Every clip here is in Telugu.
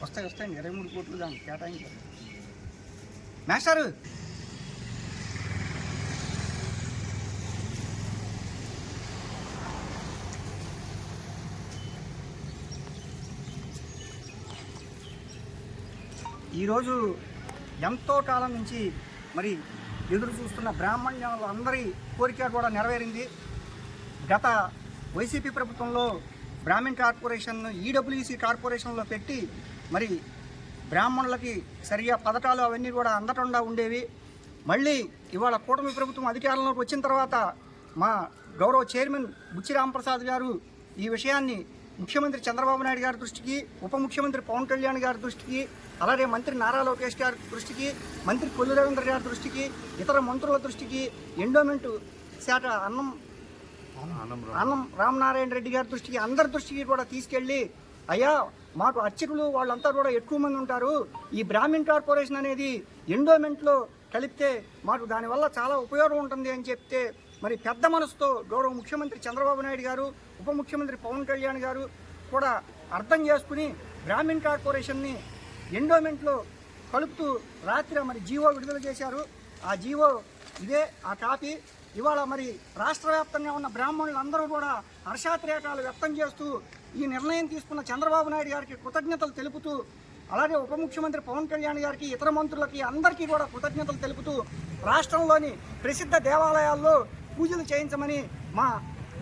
వస్తాయి 23 కోట్లు దానికి కేటాయించారు మాస్టారు. ఈరోజు ఎంతో కాలం నుంచి మరి ఎదురు చూస్తున్న బ్రాహ్మణుల అందరి కోరిక కూడా నెరవేరింది. గత వైసీపీ ప్రభుత్వంలో బ్రాహ్మణ్ కార్పొరేషన్ ఈడబ్ల్యూసీ కార్పొరేషన్లో పెట్టి మరి బ్రాహ్మణులకి సరిగా పథకాలు అవన్నీ కూడా అందకుండా ఉండేవి. మళ్ళీ ఇవాళ కూటమి ప్రభుత్వం అధికారంలోకి వచ్చిన తర్వాత మా గౌరవ చైర్మన్ బుచ్చి రాంప్రసాద్ గారు ఈ విషయాన్ని ముఖ్యమంత్రి చంద్రబాబు నాయుడు గారి దృష్టికి, ఉప ముఖ్యమంత్రి పవన్ కళ్యాణ్ గారి దృష్టికి, అలాగే మంత్రి నారా లోకేష్ గారి దృష్టికి, మంత్రి కొల్లు రవీంద్ర గారి దృష్టికి, ఇతర మంత్రుల దృష్టికి, ఎండోమెంట్ శాఖ అన్నం రామనారాయణ రెడ్డి గారి దృష్టికి, అందరి దృష్టికి కూడా తీసుకెళ్ళి అయ్యా మాకు అర్చకులు వాళ్ళంతా కూడా ఎక్కువ మంది ఉంటారు, ఈ బ్రాహ్మణ్ కార్పొరేషన్ అనేది ఎండోమెంట్లో కలిపితే మాకు దానివల్ల చాలా ఉపయోగం ఉంటుంది అని చెప్తే మరి పెద్ద మనసుతో గౌరవ ముఖ్యమంత్రి చంద్రబాబు నాయుడు గారు, ఉప ముఖ్యమంత్రి పవన్ కళ్యాణ్ గారు కూడా అర్థం చేసుకుని బ్రాహ్మణ్ కార్పొరేషన్ని ఎండోమెంట్లో కలుపుతూ రాత్రి మరి జీవో విడుదల చేశారు. ఆ జీవో ఇదే, ఆ కాపీ. ఇవాళ మరి రాష్ట్ర వ్యాప్తంగా ఉన్న బ్రాహ్మణులందరూ కూడా హర్షాతిరేకాలు వ్యక్తం చేస్తూ ఈ నిర్ణయం తీసుకున్న చంద్రబాబు నాయుడు గారికి కృతజ్ఞతలు తెలుపుతూ, అలాగే ఉప ముఖ్యమంత్రి పవన్ కళ్యాణ్ గారికి, ఇతర మంత్రులకి అందరికీ కూడా కృతజ్ఞతలు తెలుపుతూ రాష్ట్రంలోని ప్రసిద్ధ దేవాలయాల్లో పూజలు చేయించమని మా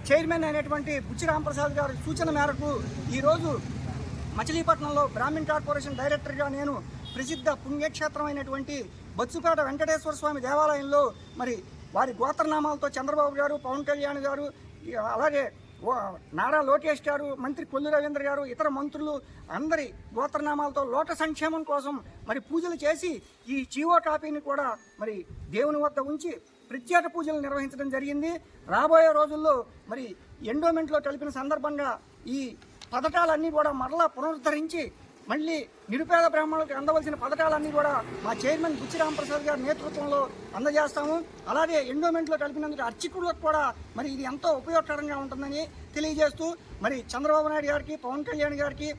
చైర్మన్ అయినటువంటి బుచ్చి రాంప్రసాద్ గారి సూచన మేరకు ఈరోజు మచిలీపట్నంలో బ్రాహ్మణ్ కార్పొరేషన్ డైరెక్టర్గా నేను ప్రసిద్ధ పుణ్యక్షేత్రమైనటువంటి బత్సుపేట వెంకటేశ్వర స్వామి దేవాలయంలో మరి వారి గోత్రనామాలతో చంద్రబాబు గారు, పవన్ కళ్యాణ్ గారు, అలాగే నారా లోకేష్ గారు, మంత్రి కొల్లు రవీంద్ర గారు, ఇతర మంత్రులు అందరి గోత్రనామాలతో లోక సంక్షేమం కోసం మరి పూజలు చేసి ఈ జీవో కాపీని కూడా మరి దేవుని వద్ద ఉంచి ప్రత్యేక పూజలు నిర్వహించడం జరిగింది. రాబోయే రోజుల్లో మరి ఎండోమెంట్లో కలిపిన సందర్భంగా ఈ పథకాలన్నీ కూడా మరలా పునరుద్ధరించి మళ్ళీ నిరుపేద బ్రాహ్మణులకు అందవలసిన పథకాలన్నీ కూడా మా చైర్మన్ బుచ్చి రాంప్రసాద్ గారి నేతృత్వంలో అందజేస్తాము. అలాగే ఎండోమెంట్లో కలిపినందుకు అర్చకులకు కూడా మరి ఇది ఎంతో ఉపయోగకరంగా ఉంటుందని తెలియజేస్తూ మరి చంద్రబాబు నాయుడు గారికి, పవన్ కళ్యాణ్ గారికి,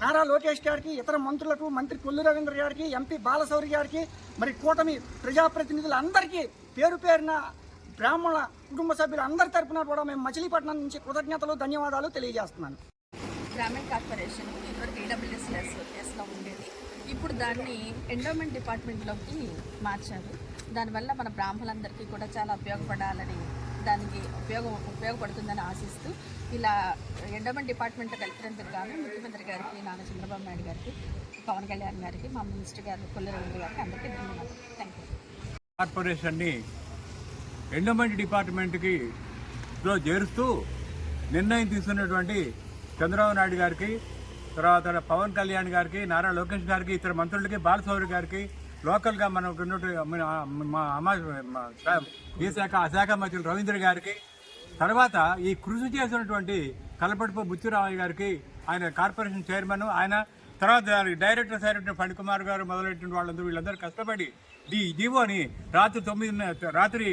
నారా లోకేష్ గారికి, ఇతర మంత్రులకు, మంత్రి కొల్లు రవీంద్ర గారికి, ఎంపీ బాలశౌరి గారికి, మరి కూటమి ప్రజాప్రతినిధులందరికీ పేరు పేరున బ్రాహ్మణ కుటుంబ సభ్యులందరి తరఫున కూడా మేము మచిలీపట్నం నుంచి కృతజ్ఞతలు, ధన్యవాదాలు తెలియజేస్తున్నాను. బ్రాహ్మణ్ కార్పొరేషన్ ఇదివరకు ఈడబ్ల్యూఎస్లో ఉండేది, ఇప్పుడు దాన్ని ఎండోమెంట్ డిపార్ట్మెంట్లోకి మార్చారు. దానివల్ల మన బ్రాహ్మణులందరికీ కూడా చాలా ఉపయోగపడాలని, దానికి ఉపయోగపడుతుందని ఆశిస్తూ ఇలా ఎండోమెంట్ డిపార్ట్మెంట్ కలిపినందుకు గాను ముఖ్యమంత్రి గారికి, నారా చంద్రబాబు నాయుడు గారికి, పవన్ కళ్యాణ్ గారికి, మా మినిస్టర్ గారు కొల్లు రవీంద్ర గారికి అందరికీ ధన్యవాదాలు. Thank you. కార్పొరేషన్ని ఎండోమెంట్ డిపార్ట్మెంట్కి చేరుస్తూ నిర్ణయం తీసుకున్నటువంటి చంద్రబాబు నాయుడు గారికి, తర్వాత పవన్ కళ్యాణ్ గారికి, నారా లోకేష్ గారికి, ఇతర మంత్రులకి, బాలశౌరి గారికి, లోకల్గా మనకు ఈ శాఖ అశాఖ మంత్రులు రవీంద్ర గారికి, తర్వాత ఈ కృషి చేసినటువంటి కలపటిపో బుచ్చిరామయ్య గారికి, ఆయన కార్పొరేషన్ చైర్మన్, ఆయన తర్వాత డైరెక్టర్స్ అయినటువంటి ఫణి కుమార్ గారు మొదలైనటువంటి వాళ్ళందరూ వీళ్ళందరూ కష్టపడి ఈ జీవోని రాత్రి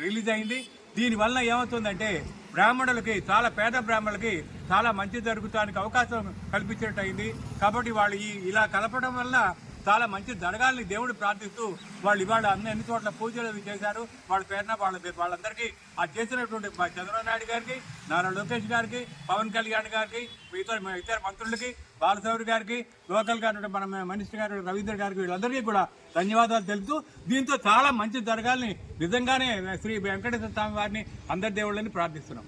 రిలీజ్ అయింది. దీనివల్ల ఏమవుతుందంటే బ్రాహ్మణులకి, చాలా పేద బ్రాహ్మణులకి చాలా మంచి జరుగుతానికి అవకాశం కల్పించినట్టు అయింది. కాబట్టి వాళ్ళు ఇలా కలపడం వల్ల చాలా మంచి జరగాలని దేవుడు ప్రార్థిస్తూ వాళ్ళు ఇవాళ అన్ని చోట్ల పూజలు చేశారు. వాళ్ళ పేరున వాళ్ళందరికీ ఆ చేసినటువంటి చంద్రబాబు నాయుడు గారికి, నారా లోకేష్ గారికి, పవన్ కళ్యాణ్ గారికి, ఇతర మంత్రులకి, బాలశౌరి గారికి, లోకల్గా మన మినిస్టర్ గారు రవీంద్ర గారికి, వీళ్ళందరికీ కూడా ధన్యవాదాలు తెలుపుతూ దీంతో చాలా మంచి జరగాలని నిజంగానే శ్రీ వెంకటేశ్వర స్వామి వారిని, అందరి దేవుళ్ళని ప్రార్థిస్తున్నాం.